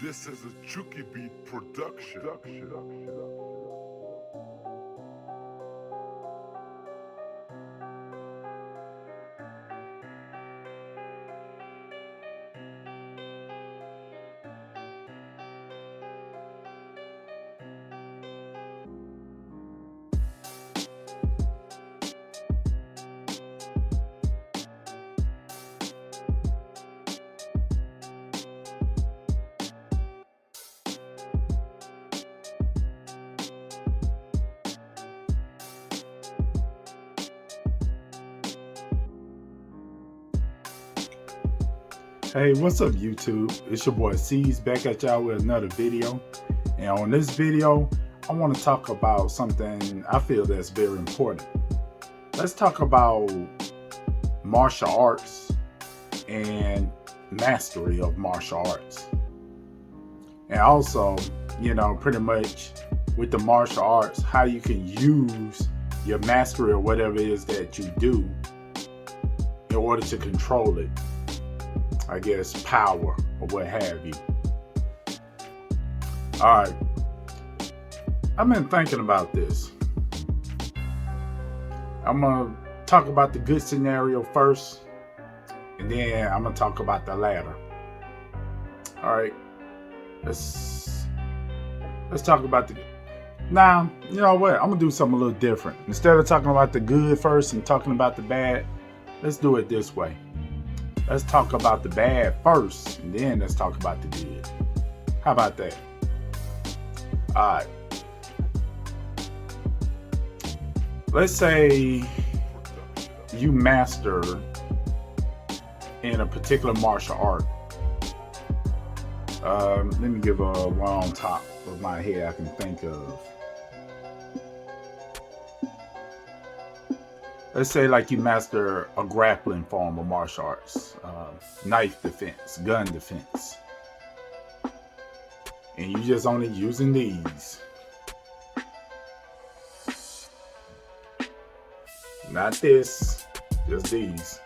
This is a Chucky Beat production. Hey, what's up YouTube? It's your boy C's back at y'all with another video. And on this video, I want to talk about something I feel that's very important. Let's talk about martial arts and mastery of martial arts. And also, pretty much with the martial arts, how you can use your mastery or whatever it is that you do in order to control it. I guess power or what have you. All right. I've been thinking about this. I'm going to talk about the good scenario first, and then I'm going to talk about the latter. All right. Let's talk about the good. Now, you know what? I'm going to do something a little different. Instead of talking about the good first and talking about the bad, let's do it this way. Let's talk about the bad first, and then let's talk about the good. How about that? All right. Let's say you master in a particular martial art. Let me give a one on top of my head I can think of. Let's say like you master a grappling form of martial arts, knife defense, gun defense. And you just only using these. Not this, just these.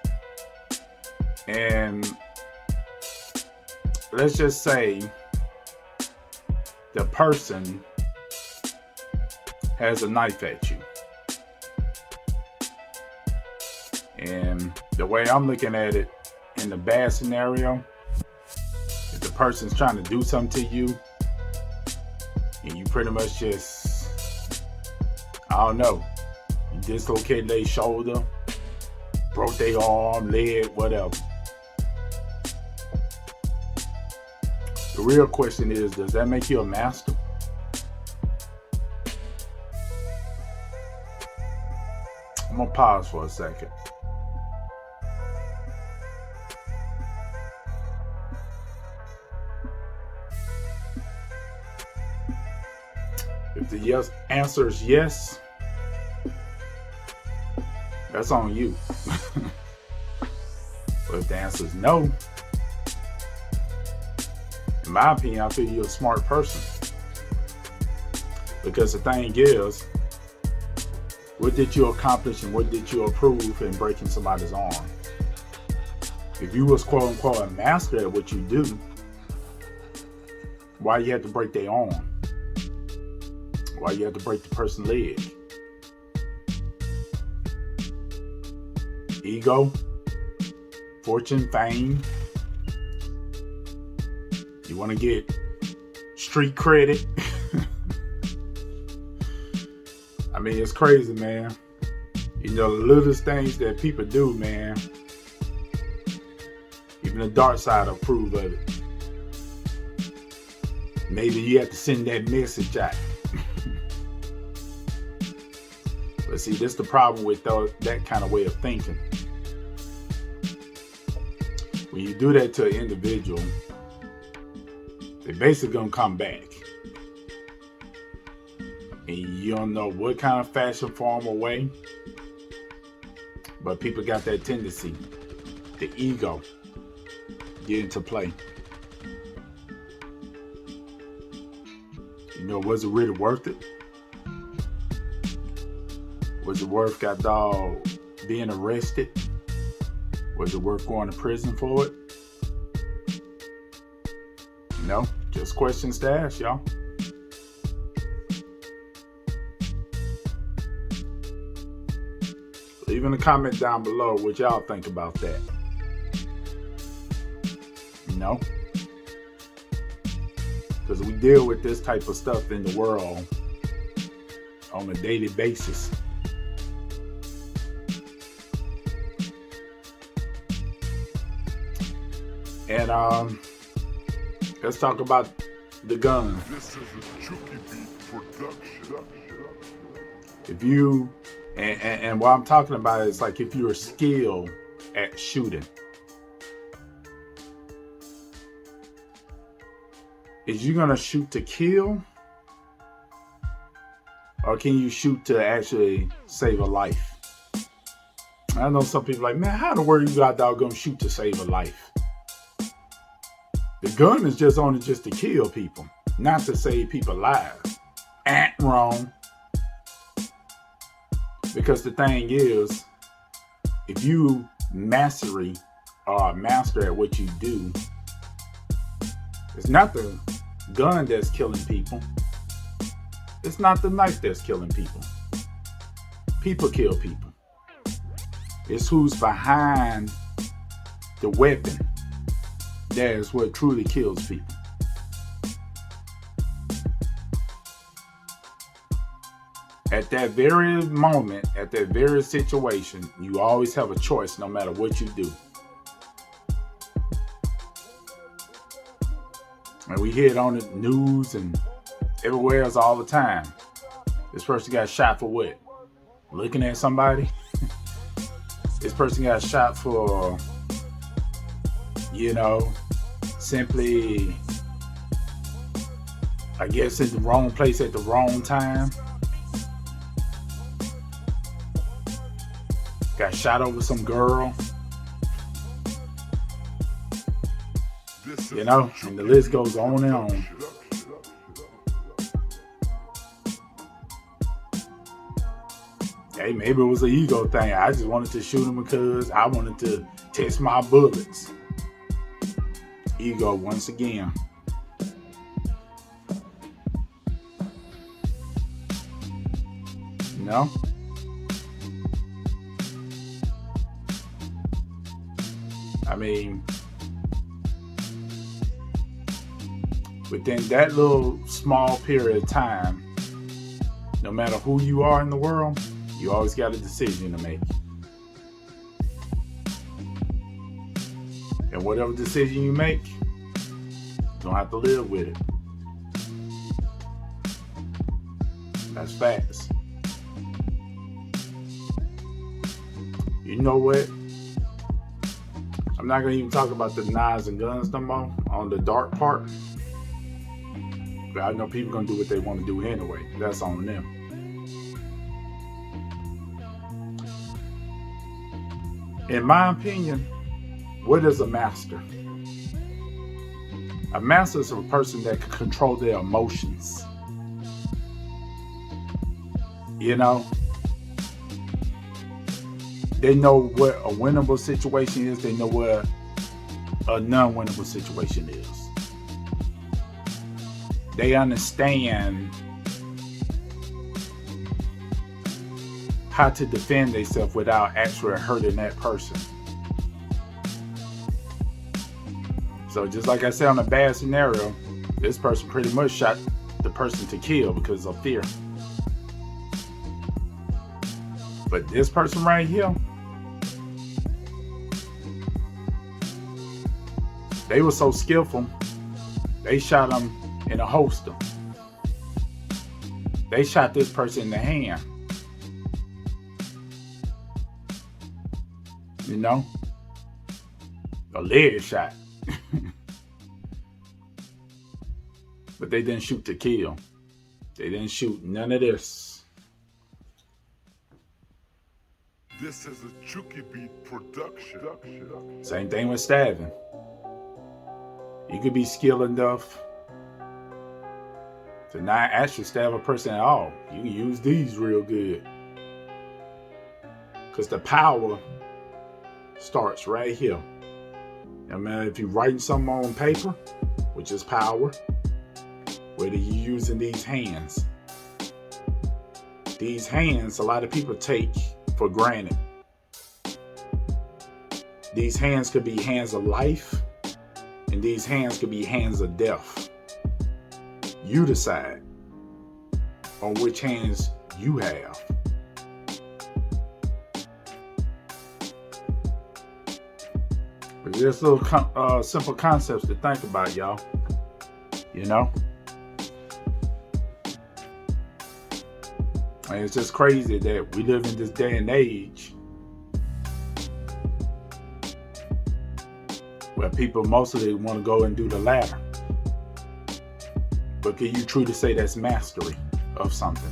And let's just say the person has a knife at you. And the way I'm looking at it in the bad scenario, if the person's trying to do something to you and you pretty much just, I don't know, you dislocated their shoulder, broke their arm, leg, whatever. The real question is, does that make you a master? I'm gonna pause for a second. If the answer is yes, that's on you. But if the answer is no, in my opinion, I feel you're a smart person. Because the thing is, what did you accomplish and what did you approve in breaking somebody's arm? If you was quote unquote a master at what you do, why you had to break their arm? Why you had to break the person's leg? Ego, fortune, fame. You want to get street credit. I mean, it's crazy, man. The littlest things that people do, man. Even the dark side approve of it. Maybe you have to send that message out. But see, this is the problem with that kind of way of thinking. When you do that to an individual, they basically gonna come back. And you don't know what kind of fashion, form, or way. But people got that tendency, the ego, get into play. Was it really worth it? Was it worth being arrested? Was it worth going to prison for it? Just questions to ask, y'all. Leave in a comment down below what y'all think about that. You know? Because we deal with this type of stuff in the world on a daily basis. And let's talk about the gun. This is a Chucky Beat production. If you and what I'm talking about is like if you're skilled at shooting. Is you gonna shoot to kill? Or can you shoot to actually save a life? I know some people like, man, how in the world you got doggone shoot to save a life? The gun is just only just to kill people, not to save people lives. Wrong. Because the thing is, if you master at what you do, it's not the gun that's killing people. It's not the knife that's killing people. People kill people. It's who's behind the weapon that is what truly kills people. At that very moment, at that very situation, you always have a choice no matter what you do. And we hear it on the news and everywhere else all the time. This person got shot for what? Looking at somebody? This person got shot for, simply, I guess, in the wrong place at the wrong time. Got shot over some girl. And the list goes on and on. Hey, maybe it was an ego thing. I just wanted to shoot him because I wanted to test my bullets. Ego once again. No. I mean, within that little small period of time, no matter who you are in the world, you always got a decision to make. And whatever decision you make, you don't have to live with it. That's facts. You know what? I'm not going to even talk about the knives and guns no more on the dark part. But I know people going to do what they want to do anyway. That's on them. In my opinion, what is a master? A master is a person that can control their emotions. They know what a winnable situation is. They know what a non-winnable situation is. They understand how to defend themselves without actually hurting that person. So just like I said on a bad scenario, this person pretty much shot the person to kill because of fear. But this person right here, they were so skillful, they shot him in a holster. They shot this person in the hand. A leg shot. But they didn't shoot to kill. They didn't shoot none of this. This is a Chucky Beat production. Same thing with stabbing. You could be skilled enough to not actually stab a person at all. You can use these real good. Because the power starts right here. No matter if you're writing something on paper, which is power, whether you're using these hands. These hands, a lot of people take for granted. These hands could be hands of life, and these hands could be hands of death. You decide on which hands you have. But just little simple concepts to think about, y'all. You know? And it's just crazy that we live in this day and age where people mostly want to go and do the latter. But can you truly say that's mastery of something?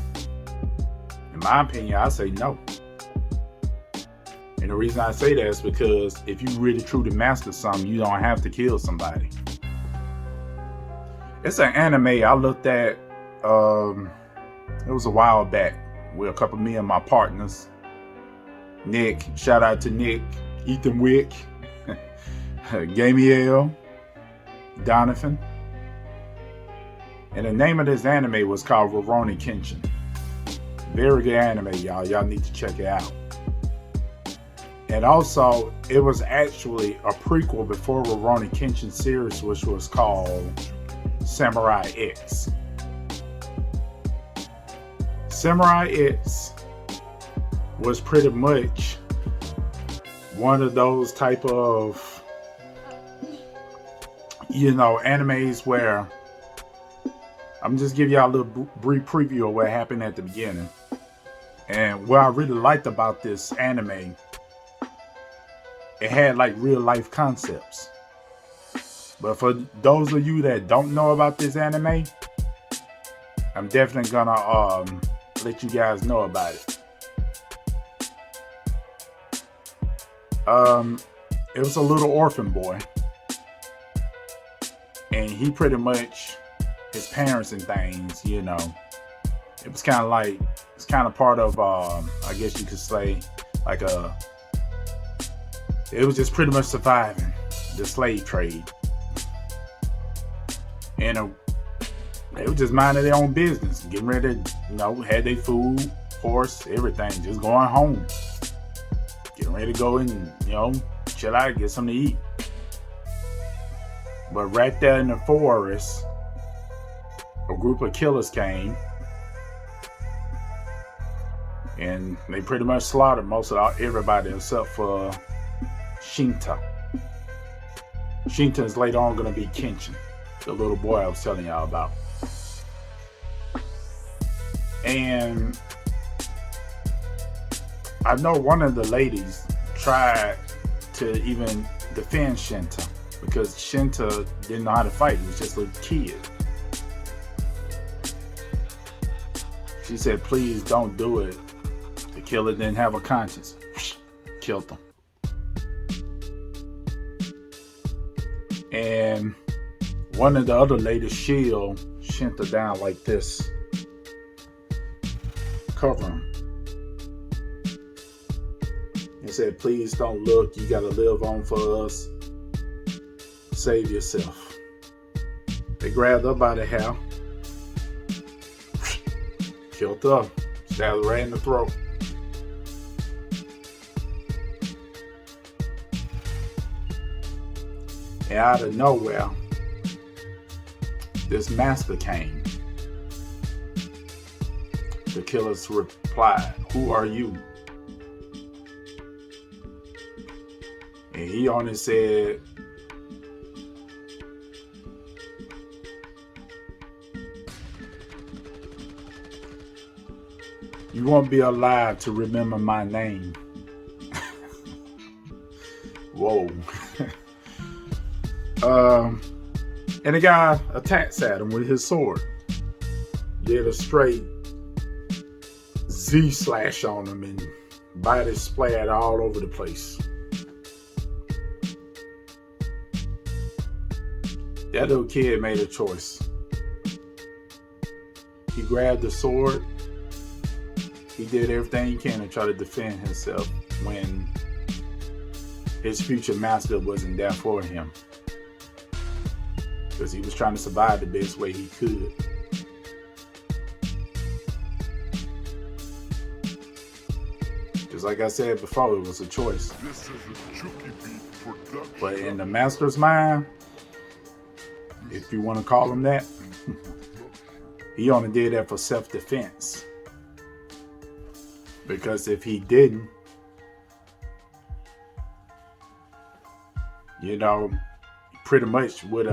In my opinion, I say no. And the reason I say that is because if you really truly master something, you don't have to kill somebody. It's an anime I looked at, it was a while back with a couple of me and my partners. Nick, shout out to Nick, Ethan Wick, Gamiel, Donovan. And the name of this anime was called Rurouni Kenshin. Very good anime, y'all. Y'all need to check it out. And also, it was actually a prequel before Rurouni Kenshin series, which was called Samurai X. Samurai X was pretty much one of those type of, animes where I'm just give y'all a little brief preview of what happened at the beginning. And what I really liked about this anime, it had like real life concepts. But for those of you that don't know about this anime, I'm definitely gonna let you guys know about it. It was a little orphan boy, and he pretty much, his parents and things, it was kind of like, it's kind of part of, I guess you could say, like it was just pretty much surviving the slave trade. And they were just minding their own business, getting ready to, had their food, horse, everything, just going home. Getting ready to go and, chill out, get something to eat. But right there in the forest, a group of killers came. And they pretty much slaughtered everybody except for Shinta. Shinta is later on going to be Kenshin, the little boy I was telling y'all about. And I know one of the ladies tried to even defend Shinta because Shinta didn't know how to fight. He was just a kid. She said, please don't do it. The killer didn't have a conscience. Killed him. And one of the other ladies shield Shinta down like this. Cover him. And said, please don't look. You gotta live on for us. Save yourself. They grabbed her by the hair. Killed her. Stabbed her right in the throat. And out of nowhere, this master came. The killers replied, who are you? And he only said, you won't be alive to remember my name. Whoa. And the guy attacks at him with his sword. Did a straight Z slash on him and body splattered all over the place. That little kid made a choice. He grabbed the sword. He did everything he can to try to defend himself when his future master wasn't there for him. because he was trying to survive the best way he could. Just like I said before, it was a choice. This is a Chucky Beat production. But in the master's mind, if you want to call him that, he only did that for self-defense. Because if he didn't, you know, pretty much would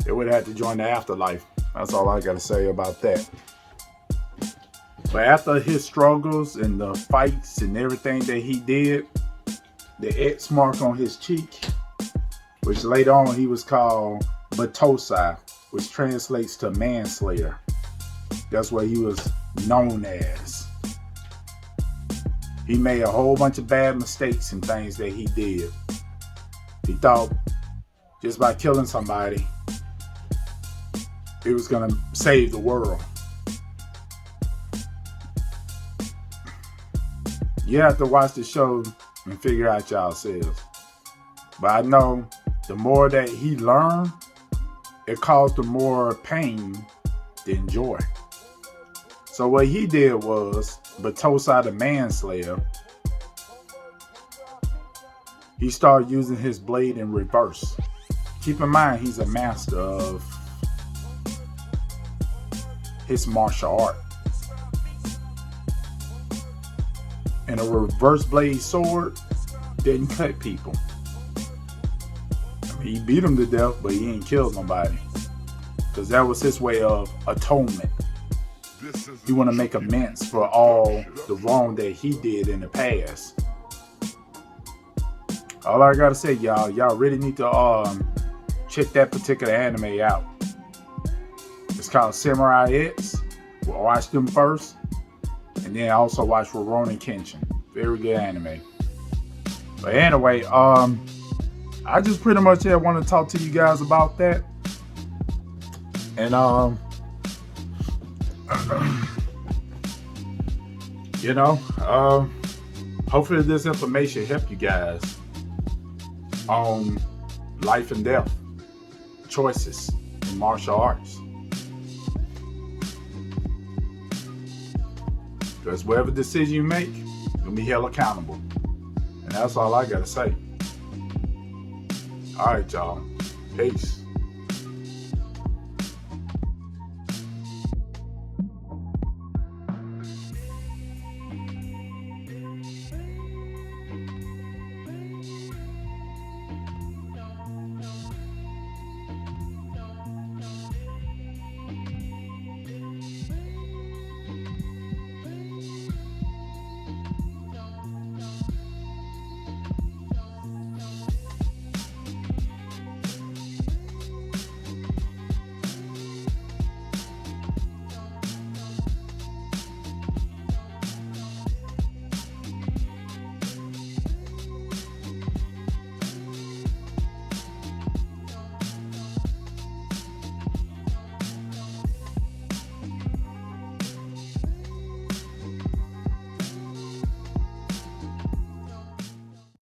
they would have to join the afterlife. That's all I gotta say about that. But after his struggles and the fights and everything that he did, the X mark on his cheek, which later on he was called Batosa, which translates to manslayer. That's what he was known as. He made a whole bunch of bad mistakes and things that he did. He thought just by killing somebody, it was gonna save the world. You have to watch the show and figure out yourselves. But I know the more that he learned, it caused him more pain than joy. So what he did was, Batosa the manslayer, he started using his blade in reverse. Keep in mind, he's a master of his martial art. And a reverse blade sword didn't cut people. I mean, he beat them to death, but he ain't killed nobody. Because that was his way of atonement. He want to make amends for all the wrong that he did in the past. All I gotta say, y'all really need to check that particular anime out. It's called Samurai X. We'll watch them first, and then also watch Rurouni Kenshin. Very good anime. But anyway, I just pretty much want to talk to you guys about that, and you know, hopefully this information helped you guys on life and death choices in martial arts. Because whatever decision you make, you'll be held accountable. And that's all I gotta say. All right, y'all. Peace.